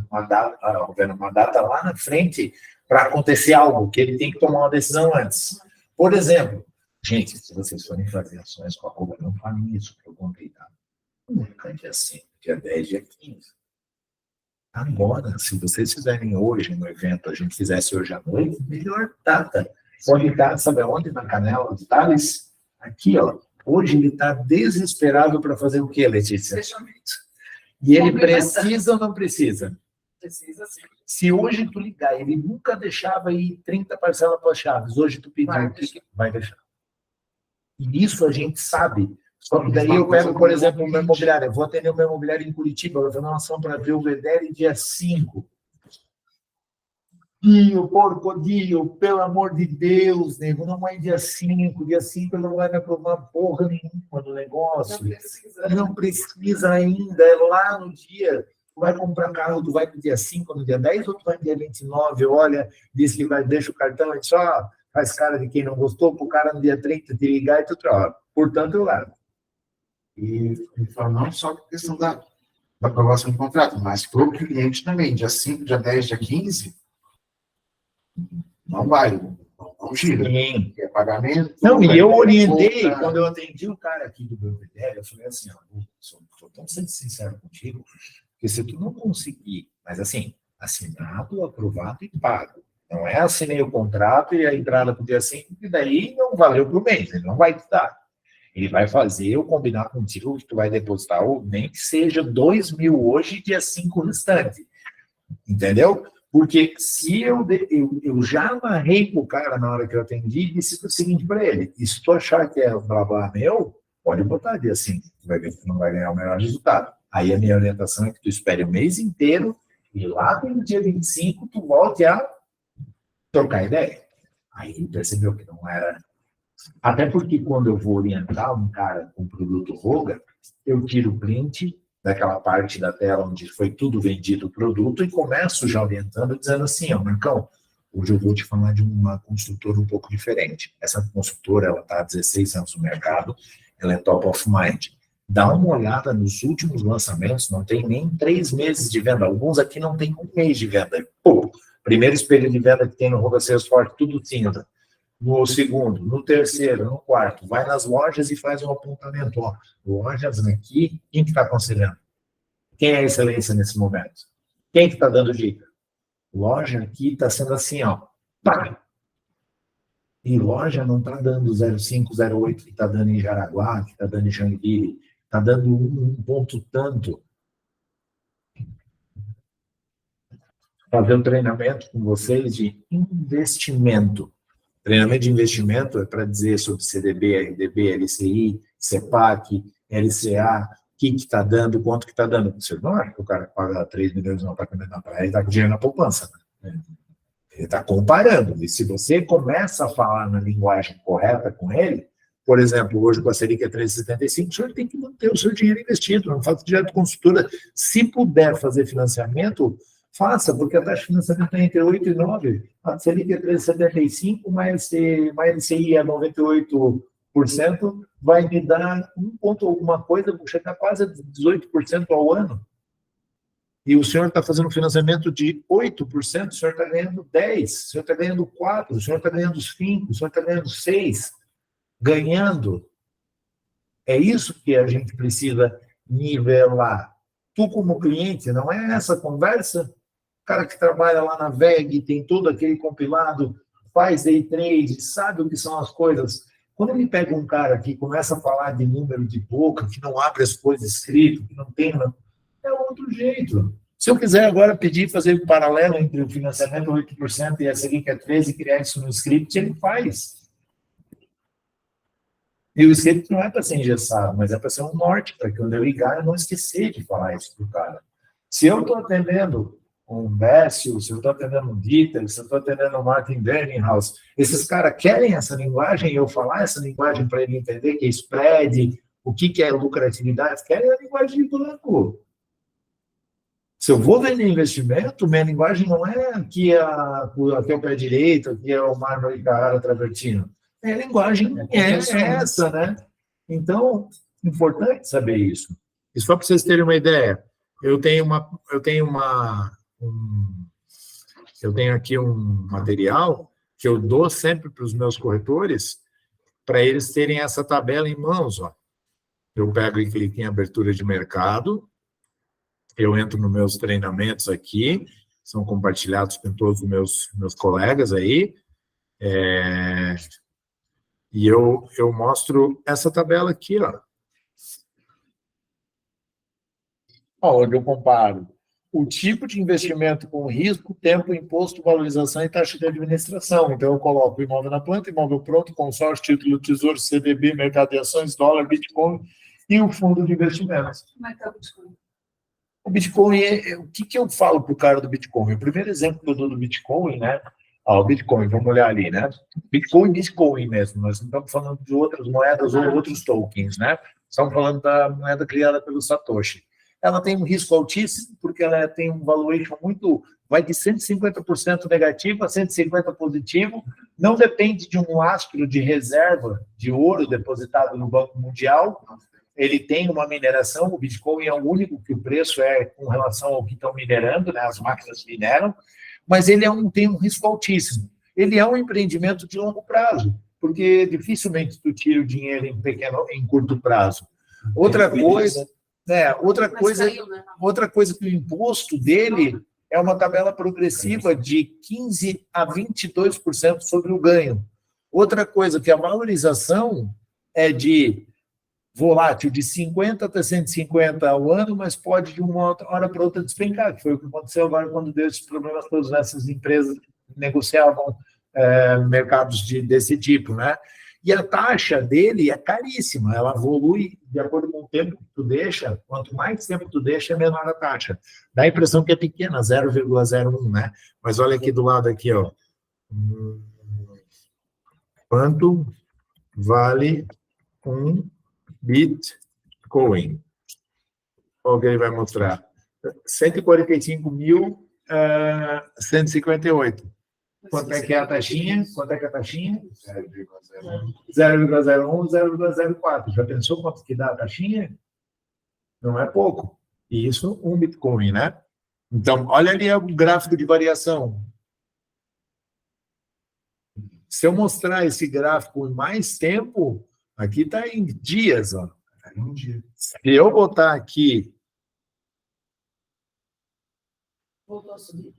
uma data lá na frente para acontecer algo, que ele tem que tomar uma decisão antes. Por exemplo, gente, se vocês forem fazer ações com a Cuba, não falem isso, que eu contei, tá? Nunca dia 5, dia 10, dia 15. Agora, se vocês fizerem hoje no evento, a gente fizesse hoje à noite, melhor data. Pode estar, sabe aonde? Na canela de Thales? Aqui, ó. Hoje ele está desesperado para fazer o quê, Letícia? Fechamento. E ele precisa ou não precisa? Precisa sim. Se hoje tu ligar, ele nunca deixava ir 30 parcelas para chaves. Hoje tu pediu, vai deixar. E isso a gente sabe. Só que daí eu pego, por exemplo, o meu imobiliário. Eu vou atender o meu imobiliário em Curitiba. Eu vou fazer uma ação para ver o Vedere dia 5. Dio, pelo amor de Deus, nego, não é dia 5. Dia 5 ele não vai me aprovar porra nenhuma do negócio. Não precisa ainda. É lá no dia. Tu vai comprar carro, tu vai no dia 5, no dia 10, ou tu vai no dia 29, olha, diz que vai, deixa o cartão e só faz cara de quem não gostou, pro cara no dia 30 te ligar e tu troca. Portanto, eu largo. E fala, não só por questão da aprovação do contrato, mas para o cliente também, dia 5, dia 10, dia 15, não vai, não gira. Sim. É pagamento. Não, e eu orientei, conta. quando eu atendi o cara aqui do Belvedere, eu falei assim, ó, estou tão sendo sincero contigo, que se tu não conseguir, mas assim, assinado, aprovado e pago. Não é assinei o contrato e a entrada para o dia 5, e daí não valeu para o mês, ele não vai te dar. Ele vai fazer eu combinar contigo que tu vai depositar, ou nem que seja 2.000 hoje e dia 5 restante. Entendeu? Porque se eu já amarrei com o cara na hora que eu atendi e disse o seguinte para ele, e se tu achar que é blá blá meu, pode botar dia 5, tu vai ver que tu não vai ganhar o melhor resultado. Aí a minha orientação é que tu espere o mês inteiro e lá no dia 25 tu volte a trocar ideia. Aí ele percebeu que não era. Até porque quando eu vou orientar um cara com produto Roga, eu tiro o print daquela parte da tela onde foi tudo vendido o produto e começo já orientando, dizendo assim, ó, Marcão, hoje eu vou te falar de uma construtora um pouco diferente. Essa construtora, ela está há 16 anos no mercado, ela é top of mind. Dá uma olhada nos últimos lançamentos, não tem nem 3 meses de venda, alguns aqui não tem 1 mês de venda. Pô, primeiro espelho de venda que tem no Roga Salesforce, tudo cinza. No segundo, no terceiro, no quarto, vai nas lojas e faz um apontamento. Ó, lojas aqui, quem que está aconselhando? Quem é a excelência nesse momento? Quem que está dando dica? Loja aqui está sendo assim, ó. Pá! E loja não está dando 0,5, 0,8 que está dando em Jaraguá, que está dando em Joinville. Está dando um ponto tanto. Fazer um treinamento com vocês de investimento. Treinamento de investimento é para dizer sobre CDB, RDB, LCI, CEPAC, LCA, o que está dando, quanto que está dando. Você não acha que o cara paga 3 milhões no apartamento na praia e está com dinheiro na poupança. Né? Ele está comparando. E se você começa a falar na linguagem correta com ele, por exemplo, hoje com a Selic é 3,75, o senhor tem que manter o seu dinheiro investido, não faça direto construtora. Se puder fazer financiamento, faça, porque a taxa de financiamento está entre 8 e 9. A Selic é 3,75, mais LCI é 98%, vai me dar 1 ponto alguma coisa, vou chegar quase a 18% ao ano. E o senhor está fazendo um financiamento de 8%, o senhor está ganhando 10%, o senhor está ganhando 4%, o senhor está ganhando 5%, o senhor está ganhando 6%. Ganhando. É isso que a gente precisa nivelar. Tu, como cliente, não é essa conversa? O cara que trabalha lá na VEG, tem todo aquele compilado, faz day trade, sabe o que são as coisas. Quando ele pega um cara que começa a falar de número de boca, que não abre as coisas escritas, que não tem... É outro jeito. Se eu quiser agora pedir, fazer um paralelo entre o financiamento 8% e a Selic é 13% e criar isso no script, ele faz. E o script não é para ser engessado, mas é para ser um norte, para que quando eu ligar eu não esquecer de falar isso para o cara. Se eu estou atendendo um Bessel, se eu estou atendendo um Dieter, se eu estou atendendo um Martin Berninghaus, esses caras querem essa linguagem, eu falar essa linguagem para ele entender que é spread, o que é lucratividade, querem a linguagem de banco. Se eu vou vender investimento, minha linguagem não é aqui é o pé direito, aqui é o mármore Carrara Travertino. A linguagem é essa, né? Então, importante saber isso. E só para vocês terem uma ideia, eu tenho aqui um material que eu dou sempre para os meus corretores, para eles terem essa tabela em mãos, ó. Eu pego e clico em abertura de mercado, eu entro nos meus treinamentos aqui, são compartilhados com todos os meus colegas aí, e eu mostro essa tabela aqui, ó. Onde eu comparo o tipo de investimento com risco, tempo, imposto, valorização e taxa de administração. Então, eu coloco imóvel na planta, imóvel pronto, consórcio, título, tesouro, CDB, mercado de ações, dólar, Bitcoin e o fundo de investimentos. Como é que é o Bitcoin? O Bitcoin, o que eu falo para o cara do Bitcoin? O primeiro exemplo que eu dou do Bitcoin, né? O Bitcoin, vamos olhar ali, né? Bitcoin mesmo, nós não estamos falando de outras moedas ou outros tokens, né? Estamos falando da moeda criada pelo Satoshi. Ela tem um risco altíssimo, porque ela tem um valuation vai de 150% negativo a 150% positivo, não depende de um lastro de reserva de ouro depositado no Banco Mundial, ele tem uma mineração, o Bitcoin é o único que o preço é com relação ao que estão minerando, né, as máquinas mineram, mas ele tem um risco altíssimo. Ele é um empreendimento de longo prazo, porque dificilmente tu tira o dinheiro em curto prazo. Outra coisa que o imposto dele é uma tabela progressiva de 15% a 22% sobre o ganho. Outra coisa que a valorização é volátil de 50 até 150 ao ano, mas pode de uma hora para outra despencar, que foi o que aconteceu agora quando deu esses problemas todos nessas empresas que negociavam mercados desse tipo, né? E a taxa dele é caríssima, ela evolui de acordo com o tempo que tu deixa, quanto mais tempo tu deixa, menor a taxa. Dá a impressão que é pequena, 0,01, né? Mas olha aqui do lado aqui, ó. Quanto vale um Bitcoin? Qual que ele vai mostrar? 145.158. Quanto é que é a taxinha? 0,01, 0,04. Já pensou quanto que dá a taxinha? Não é pouco. E isso, um Bitcoin, né? Então, olha ali o gráfico de variação. Se eu mostrar esse gráfico em mais tempo, aqui está em dias, ó. Se eu botar aqui... Voltou a subir.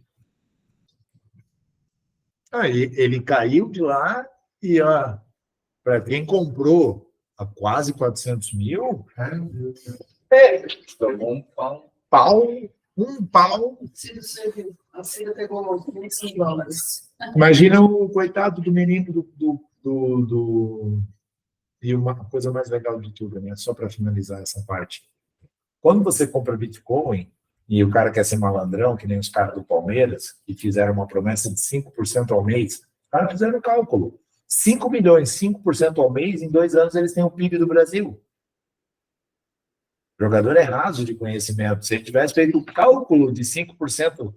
Aí ele caiu de lá e, ó, para quem comprou a quase 400 mil, Um pau. A Cida pegou $100. Imagina o coitado do menino E uma coisa mais legal de tudo, né? Só para finalizar essa parte. Quando você compra Bitcoin e o cara quer ser malandrão, que nem os caras do Palmeiras, que fizeram uma promessa de 5% ao mês, os caras fizeram o cálculo. 5 milhões, 5% ao mês, em 2 anos eles têm o PIB do Brasil. O jogador é raso de conhecimento. Se ele tivesse feito o cálculo de 5%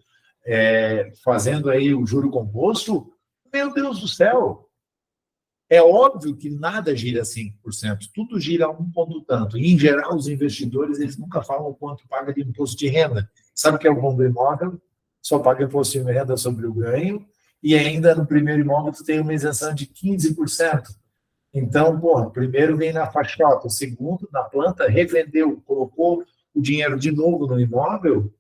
fazendo aí o juro composto, meu Deus do céu! É óbvio que nada gira 5%, tudo gira um ponto tanto. E, em geral, os investidores eles nunca falam o quanto paga de imposto de renda. Sabe o que é o fundo imóvel? Só paga imposto de renda sobre o ganho, e ainda no primeiro imóvel tu tem uma isenção de 15%. Então, o primeiro vem na faixota, o segundo na planta, revendeu, colocou o dinheiro de novo no imóvel,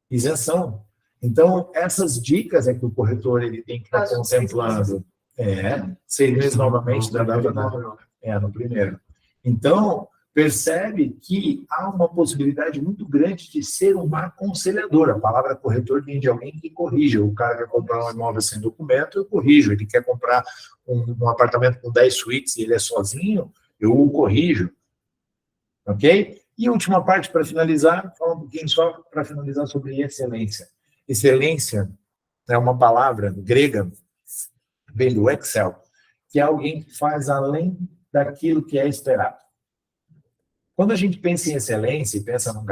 isenção. Então, essas dicas é que o corretor ele tem que estar contemplando. 6 meses novamente da data no primeiro. Então, percebe que há uma possibilidade muito grande de ser um aconselhador. A palavra corretor vem de alguém que corrija. O cara quer comprar um imóvel sem documento, eu corrijo. Ele quer comprar um apartamento com 10 suítes e ele é sozinho, eu o corrijo. Ok? E última parte para finalizar, falar um pouquinho só para finalizar sobre excelência. Excelência é uma palavra grega, vem do Excel, que é alguém que faz além daquilo que é esperado. Quando a gente pensa em excelência, e pensa num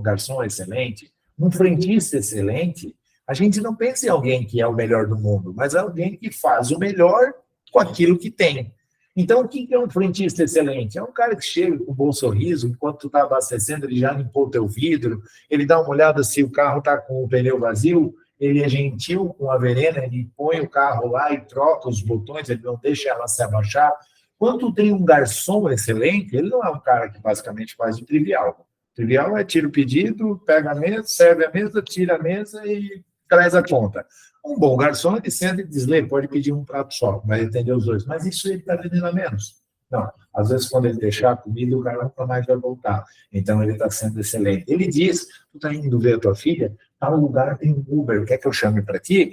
garçom excelente, num frentista excelente, a gente não pensa em alguém que é o melhor do mundo, mas alguém que faz o melhor com aquilo que tem. Então, o que é um frentista excelente? É um cara que chega com um bom sorriso, enquanto tu está abastecendo, ele já limpou o teu vidro, ele dá uma olhada se o carro está com o pneu vazio, ele é gentil com a Verena, ele põe o carro lá e troca os botões, ele não deixa ela se abaixar. Quando tem um garçom excelente, ele não é um cara que basicamente faz o trivial. O trivial é tira o pedido, pega a mesa, serve a mesa, tira a mesa e traz a conta. Um bom garçom, ele senta e diz, pode pedir um prato só, vai atender os dois. Mas isso ele está vendendo a menos. Não, às vezes quando ele deixar a comida, o cara nunca mais vai voltar. Então ele está sendo excelente. Ele diz, tu está indo ver a tua filha, tal lugar tem um Uber, quer que eu chame para ti?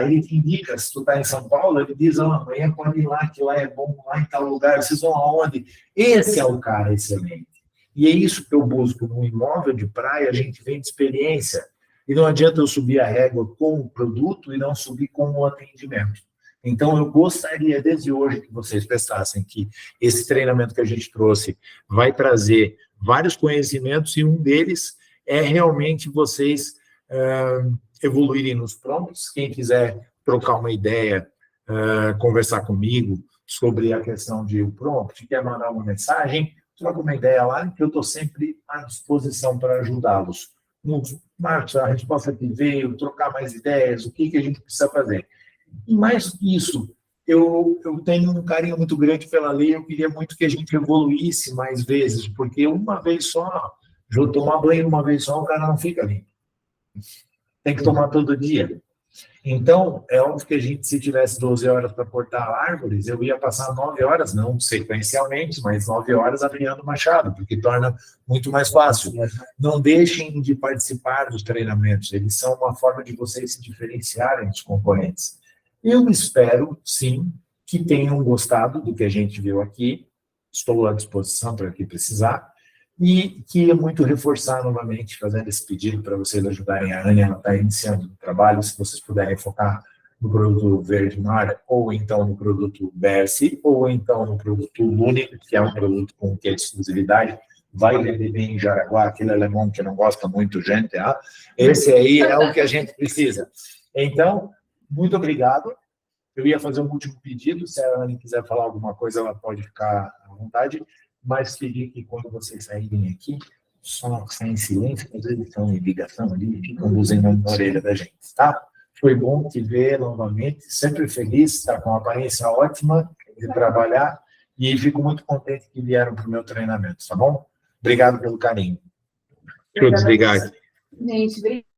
Ele te indica, se tu está em São Paulo, ele diz, amanhã pode ir lá, que lá é bom, lá em tal lugar, vocês vão aonde? Esse é o cara excelente. E é isso que eu busco no imóvel de praia, a gente vem de experiência. E não adianta eu subir a régua com o produto e não subir com o atendimento. Então, eu gostaria, desde hoje, que vocês pensassem que esse treinamento que a gente trouxe vai trazer vários conhecimentos e um deles é realmente vocês evoluírem nos prompts. Quem quiser trocar uma ideia, conversar comigo sobre a questão de prompt, quer mandar uma mensagem, troca uma ideia lá, que eu estou sempre à disposição para ajudá-los. Marcos, a resposta que veio, trocar mais ideias, o que a gente precisa fazer. E mais que isso, eu tenho um carinho muito grande pela lei, eu queria muito que a gente evoluísse mais vezes, porque uma vez só, tomar banho uma vez só, o cara não fica limpo. Tem que tomar todo dia. Então, é óbvio que a gente, se tivesse 12 horas para cortar árvores, eu ia passar 9 horas, não sequencialmente, mas 9 horas afiando o machado, porque torna muito mais fácil. Não deixem de participar dos treinamentos, eles são uma forma de vocês se diferenciarem dos concorrentes. Eu espero, sim, que tenham gostado do que a gente viu aqui, estou à disposição para o que precisar, e queria muito reforçar novamente, fazendo esse pedido para vocês ajudarem a Ania, ela está iniciando o trabalho, se vocês puderem focar no produto Verde Mar, ou então no produto BS, ou então no produto Único, que é um produto com que é de exclusividade, vai vender bem em Jaraguá, aquele alemão que não gosta muito, gente, esse aí é o que a gente precisa. Então, muito obrigado. Eu ia fazer um último pedido, se a Ania quiser falar alguma coisa, ela pode ficar à vontade, mas pedir que quando vocês saírem aqui, só saem em silêncio, às vezes estão em ligação ali, ficam buzinando na orelha da gente, tá? Foi bom te ver novamente, sempre feliz, está com uma aparência ótima de trabalhar, e fico muito contente que vieram para o meu treinamento, tá bom? Obrigado pelo carinho. Deixa eu desligar aqui. Gente, obrigada.